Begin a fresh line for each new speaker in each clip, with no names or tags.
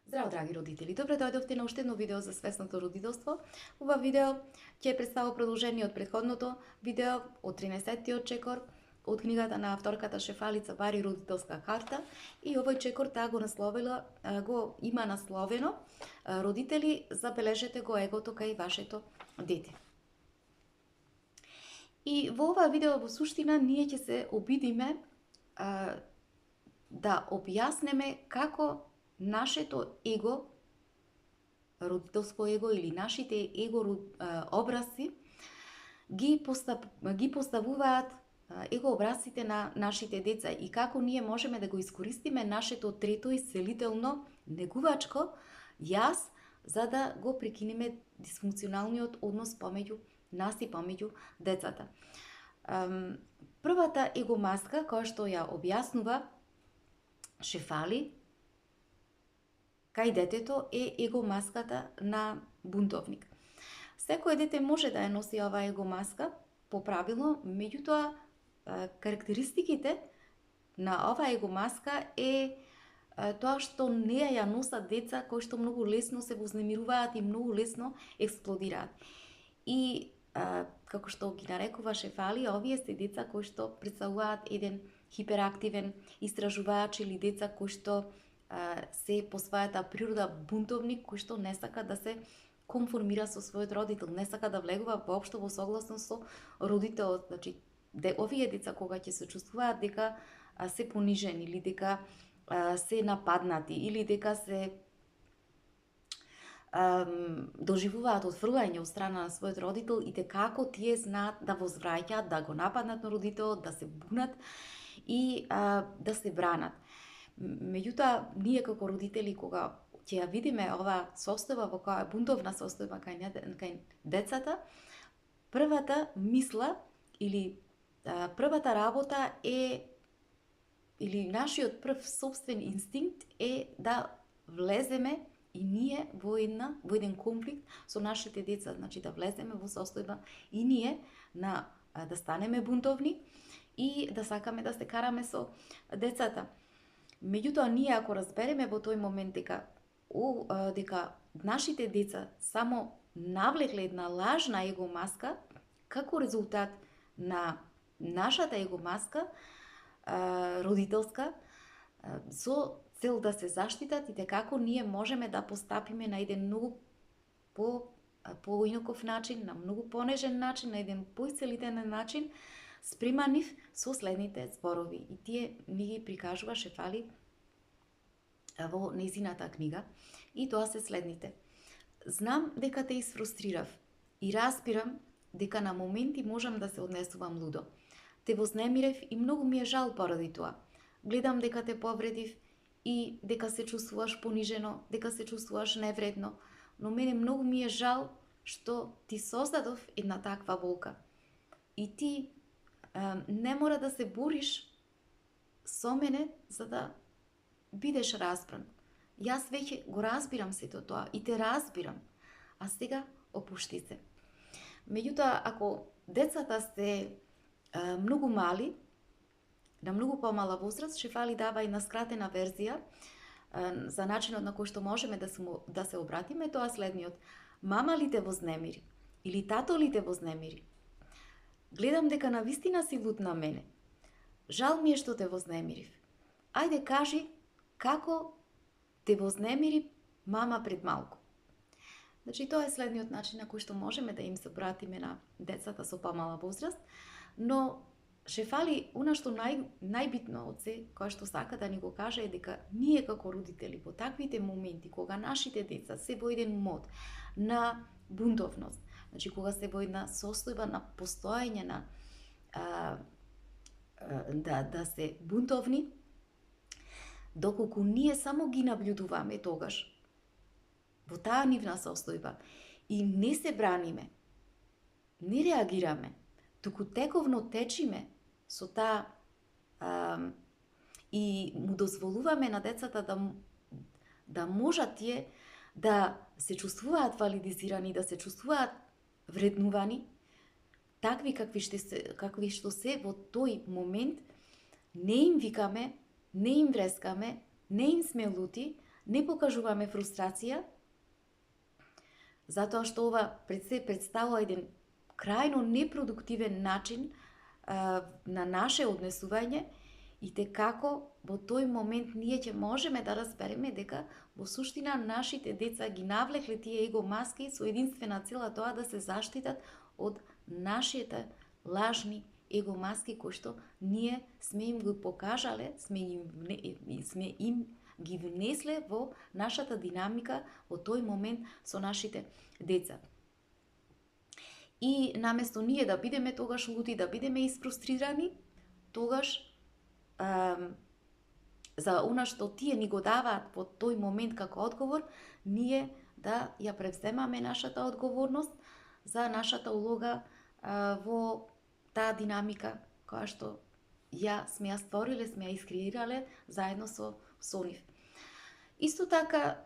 Здраво, драги родители! Добре дојдовте на уште едно видео за свесното родителство. Ова видео ќе представува продолжение од претходното видео од 13-тиот чекор од книгата на авторката Шефалица Бари родителска карта, и овој чекор таа го има насловено Родители, забележете го егото кај вашето дете. И во ова видео во суштина ние ќе се обидиме да објаснеме како нашето его, родителско его или нашите его образи ги поставуваат его образците на нашите деца и како ние можеме да го искористиме нашето трето исцелително негувачко јас за да го прекинеме дисфункционалниот однос помеѓу нас и помеѓу децата. Првата его маска која што ја објаснува Шефали кај детето е его маската на бунтовник. Секој дете може да ја носи оваа его маска по правило, меѓутоа карактеристиките на оваа его маска е тоа што не ја носат деца кои што многу лесно се вознемируваат и многу лесно експлодираат. И како што ги нарекува Шефали, овие се деца кои што представуваат еден хиперактивен истражувач или деца кои што се по својата природа бунтовник, кој што не сака да се конформира со својот родител, не сака да влегува воопшто во согласност со родителот. Значи, овие деца кога ќе се чувствуваат дека се понижени или дека се нападнати или дека се доживуваат отфрлање од страна на својот родител и како тие знаат да возвраќаат, да го нападнат на родителот, да се бунат и да се бранат. Меѓутоа, ние како родители, кога ќе ја видиме оваа состојба во која бунтовна состојба кај децата, првата мисла или првата работа е, или нашиот прв собствен инстинкт е да влеземе и ние во еден конфликт со нашите деца, значи да влеземе во состојба и ние да станеме бунтовни и да сакаме да се караме со децата. Меѓутоа, ние ако разбереме во тој момент дека нашите деца само навлекле една лажна его маска, како резултат на нашата его маска родителска, со цел да се заштитат и како ние можеме да постапиме на еден многу поинаков начин, на многу понежен начин, на еден поисцелителен начин, спрема нив со следните зборови. И тие ни ги прикажува Шефали во нејзината книга. И тоа се следните. Знам дека те изфрустрирав и разбирам дека на моменти можам да се однесувам лудо. Те вознемирев и многу ми е жал поради тоа. Гледам дека те повредив и дека се чувствуваш понижено, дека се чувствуваш невредно, но мене многу ми е жал што ти создадов една таква болка. И ти не мора да се бориш со мене за да бидеш разбран. Јас веќе го разбирам сето тоа и те разбирам, а сега опушти се. Меѓутоа, ако децата се многу мали, на многу помала возраст, Шефали дава и на скратена верзија за начинот на кој што можеме да се обратиме, тоа следниот. Мама ли те вознемири? Или тато ли те вознемири? Гледам дека навистина си лут на мене. Жал ми е што те вознемирив. Ајде кажи како те вознемири мама пред малку. Значи, тоа е следниот начин на кој што можеме да им се обратиме на децата со помала возраст, но Шефали, она што најбитно од се, кој што сака да ни го каже е дека ние како родители во таквите моменти, кога нашите деца се во еден мод на бунтовност, значи кога се во една состојба на постоење на да се бунтовни, доколку ние само ги наблюдуваме тогаш во таа нивна состојба и не се браниме, не реагираме, туку тековно течиме со таа и му дозволуваме на децата да можат тие да се чувствуваат валидизирани, да се чувствуваат вреднувани, такви какви што се во тој момент, не им викаме, не им врескаме, не им сме лути, не покажуваме фрустрација, затоа што ова представува еден крајно непродуктивен начин на наше однесување и како во тој момент ние ќе можеме да разбереме дека во суштина нашите деца ги навлекле тие его маски со единствена цела тоа да се заштитат од нашите лажни его маски кои што ние сме им го покажале, сме им ги внесле во нашата динамика во тој момент со нашите деца. И наместо ние да бидеме тогаш лути, да бидеме изфрустрирани, тогаш за она што тие ни го даваат во тој момент како одговор, ние да ја превземаме нашата одговорност за нашата улога во таа динамика која што сме ја створиле, сме ја искреирале заедно со нив. Исто така,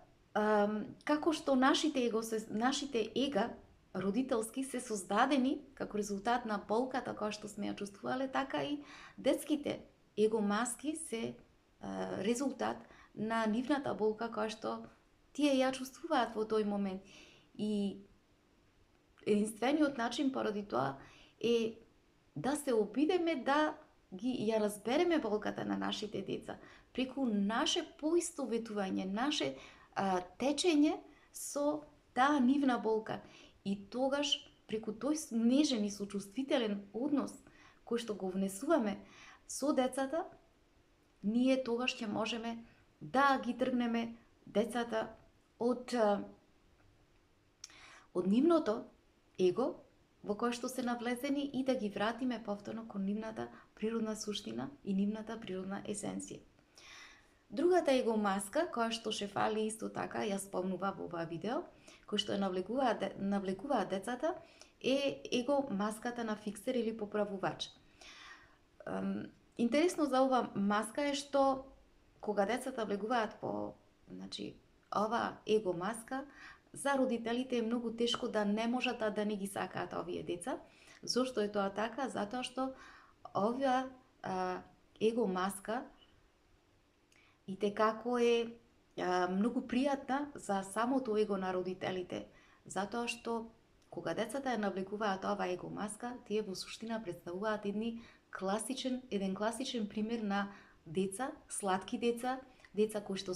како што нашите ега родителски се создадени како резултат на болката која што сме ја чувствувале, така и детските его маски се резултат на нивната болка која што тие ја чувствуваат во тој момент. И единствениот начин поради тоа е да се обидеме да ја разбереме болката на нашите деца преку наше поистоветување, наше течење со таа нивна болка. И тогаш, преку тој нежен и сочувствителен однос кој што го внесуваме со децата, ние тогаш ќе можеме да ги тргнеме децата од нивното его во кое што се навлезени и да ги вратиме повторно кон нивната природна суштина и нивната природна есенција. Другата его маска, која што Шефали исто така ја спомнува во ова видео, кој што ја навлекуваат децата, е его маската на фиксер или поправувач. Интересно за ова маска е што кога децата влегуваат по ова его маска, за родителите е многу тешко да не можат да не ги сакаат овие деца. Зошто е тоа така? Затоа што ова его маска и како е многу пријатна за самото его на родителите, затоа што кога децата ја навлекуваат ова его маска, тие во суштина представуваат еден класичен пример на деца, сладки деца, деца кои што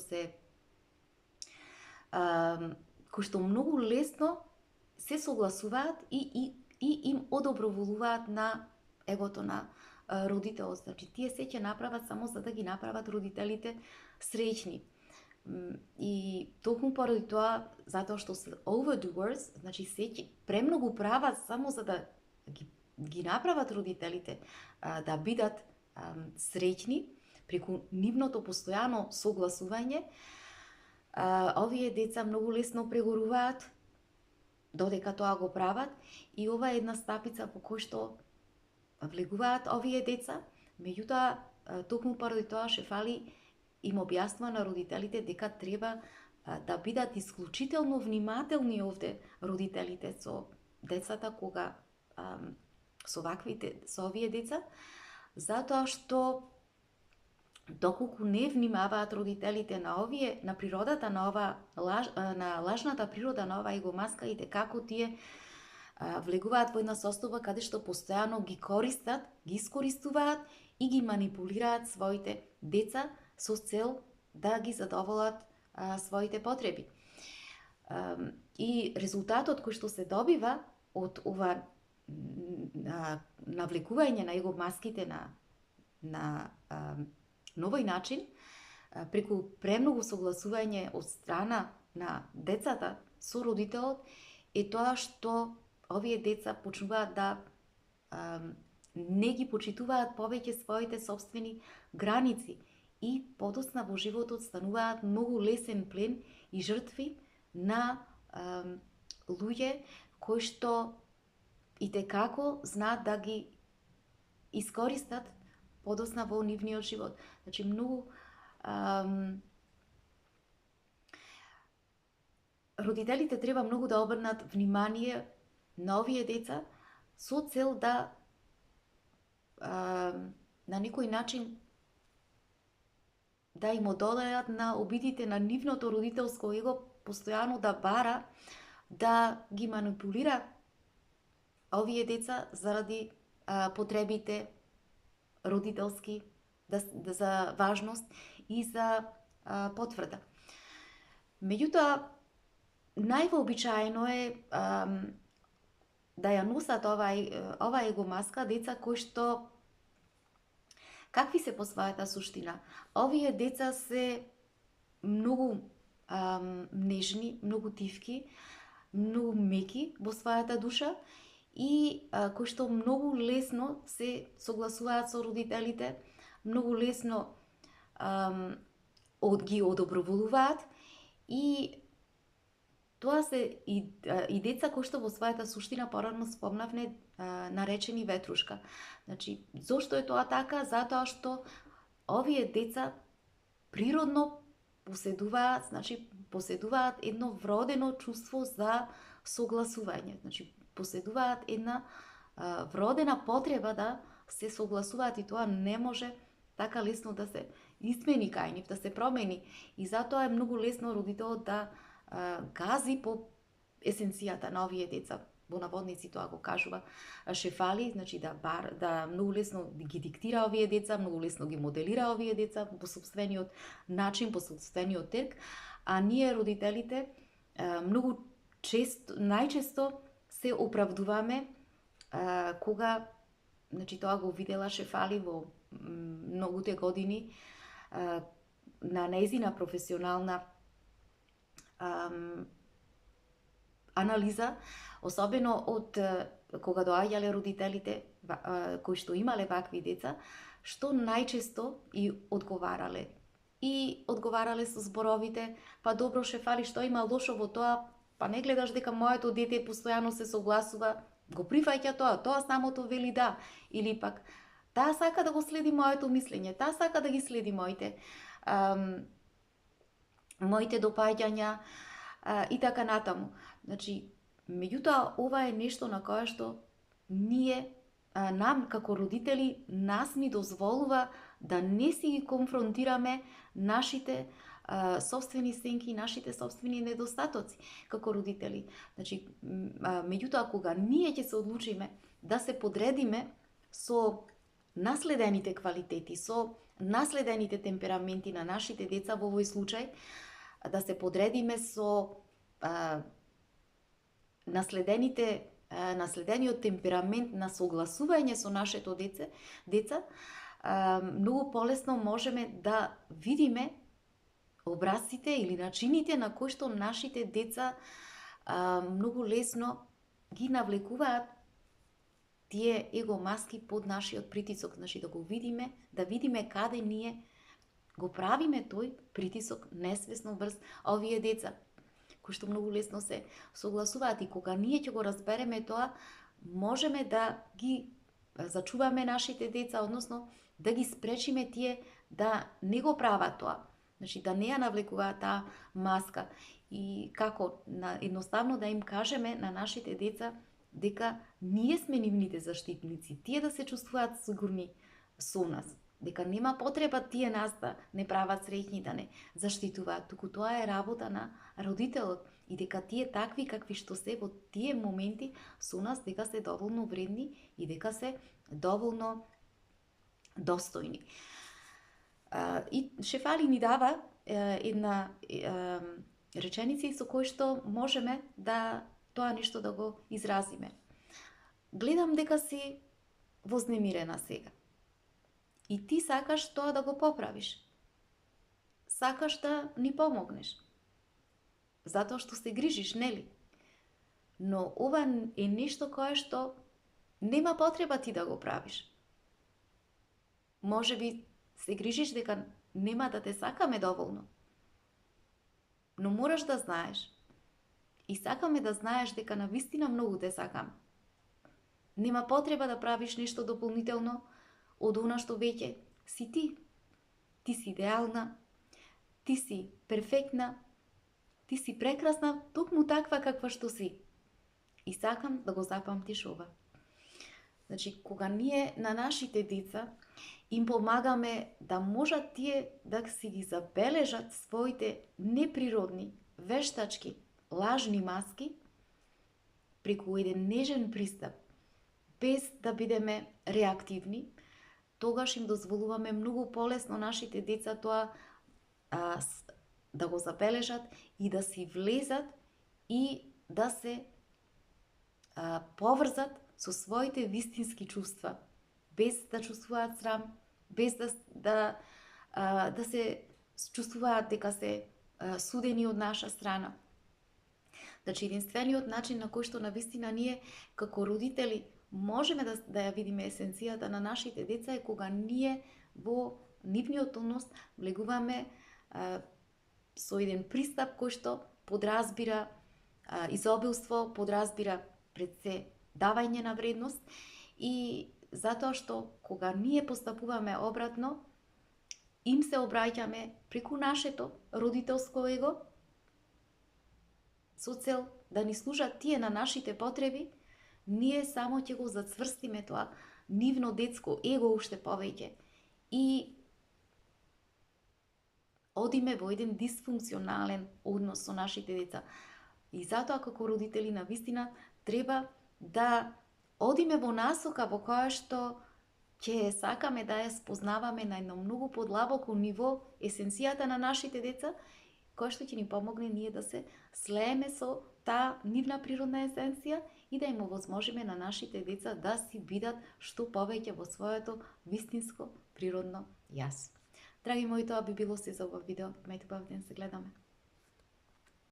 многу лесно се согласуваат и им одоброволуваат на егото на родителот. Значи, тие се ќе направат само за да ги направат родителите среќни. И токму поради тоа, затоа што се overdoers, значи се премногу прават само за да ги направат родителите да бидат среќни преку нивното постојано согласување, овие деца многу лесно прегоруваат додека тоа го прават и ова е една стапица по кој што влегуваат овие деца, меѓутоа токму поради тоа Шефали им објаснува на родителите дека треба да бидат исклучително внимателни овде родителите со децата кога со овие деца, затоа што доколку не внимаваат родителите на природата на лажната природа на ова его маска и како тие влегуваат во една состојба каде што постојано ги искористуваат и ги манипулираат своите деца со цел да ги задоволат своите потреби. И резултатот кој што се добива од ова навлекување на его маските на новој начин, преку премногу согласување од страна на децата со родителот, е тоа што овие деца почнуваат да не ги почитуваат повеќе своите собствени граници и подоцна во животот стануваат многу лесен плен и жртви на луѓе кои што итекако знаат да ги искористат подоцна во нивниот живот. Значи, многу родителите треба многу да обрнат внимание на овие деца со цел да на некој начин да им одолеат на обидите на нивното родителско его, постојано да бара да ги манипулира овие деца заради потребите родителски, за важност и за потврда. Меѓутоа, највообичаено е да ја носат ова его маска деца кои што какви се по својата суштина. Овие деца се многу нежни, многу тивки, многу меки во својата душа и кои што многу лесно се согласуваат со родителите, многу лесно ги одоброволуваат и тоа се и деца кои што во својата суштина порано спомнавме наречени ветрушка. Значи, зошто е тоа така? Затоа што овие деца природно поседуваат едно вродено чувство за согласување. Значи, поседуваат една вродена потреба да се согласуваат и тоа не може така лесно да се измени кај нив, да се промени. И затоа е многу лесно родителот да гази по есенцијата на овие деца. Во наводници тоа го кажува шефали, значи да многу лесно ги диктира овие деца, многу лесно ги моделира овие деца по сопствениот начин, по сопствениот тек, а ние родителите најчесто се оправдуваме кога, значи тоа го видела шефали во многуте години на нејзина професионална анализа, особено од кога доаѓале родителите кои што имале вакви деца, што најчесто и одговарале. И одговарале со зборовите: па добро шефали, што има лошо во тоа? Па не гледаш дека моето дете постојано се согласува, го прифаќа тоа самото вели да. Или пак, таа сака да го следи моето мислење, таа сака да ги следи моите допаѓања и така натаму. Значи, меѓутоа, ова е нешто на кое што нам како родители ни дозволува да не си ги конфронтираме нашите собствени сенки, нашите собствени недостатоци како родители. Значи, меѓутоа, кога ние ќе се одлучиме да се подредиме со наследените квалитети, со наследените темпераменти на нашите деца, во овој случај, да се подредиме со наследениот темперамент на согласување со нашето деца, многу полесно можеме да видиме образците или начините на кои што нашите деца многу лесно ги навлекуваат тие его маски под нашиот притисок. Значи, да видиме каде ние го правиме тој притисок несвесно врз овие деца, кои што многу лесно се согласуваат. И кога ние ќе го разбереме тоа, можеме да ги зачуваме нашите деца, односно да ги спречиме тие да не го прават тоа. Значи, да не ја навлекуваат таа маска. И како едноставно да им кажеме на нашите деца дека ние сме нивните заштитници, тие да се чувствуваат сигурни со нас, дека нема потреба тие нас да не прават среќни, да не заштитуваат, туку тоа е работа на родителот и дека тие такви какви што се во тие моменти со нас, дека се доволно вредни и дека се доволно достојни. И шефали ни дава една реченица со кој што можеме да тоа нешто да го изразиме. Гледам дека си вознемирена сега. И ти сакаш тоа да го поправиш. Сакаш да ни помогнеш. Затоа што се грижиш, нели? Но ова е нешто кое што нема потреба ти да го правиш. Може би се грижиш дека нема да те сакаме доволно. Но мораш да знаеш. И сакаме да знаеш дека навистина многу те сакам. Нема потреба да правиш нешто дополнително од она што веќе си ти. Ти си идеална, ти си перфектна, ти си прекрасна, токму таква каква што си. И сакам да го запамтиш ова. Значи, кога ние на нашите деца им помагаме да можат тие да си ги забележат своите неприродни, вештачки, лажни маски, преку еден нежен пристап, без да бидеме реактивни, тогаш им дозволуваме многу полесно нашите деца тоа да го забележат и да си влезат и да се поврзат со своите вистински чувства, без да чувствуваат срам, без да се чувствуваат дека се судени од наша страна. Значи, единствениот начин на кој што навистина ние како родители можеме да ја видиме есенцијата на нашите деца е кога ние во нивниот однос влегуваме со еден пристап кој што подразбира изобилство, подразбира пред се давање на вредност, и затоа што кога ние постапуваме обратно, им се обраќаме преку нашето родителско его, со цел да ни служат тие на нашите потреби, ние само ќе го зацврстиме тоа нивно детско его уште повеќе и одиме во еден дисфункционален однос со нашите деца. И затоа како родители навистина треба да одиме во насока во која што ќе сакаме да ја спознаваме на едно многу подлабоко ниво есенцијата на нашите деца, која што ќе ни помогне ние да се слееме со таа нивна природна есенција и да им овозможиме на нашите деца да си бидат што повеќе во своето вистинско природно јас. Драги мои, тоа би било се за ова видео. Имајте убав ден, се гледаме.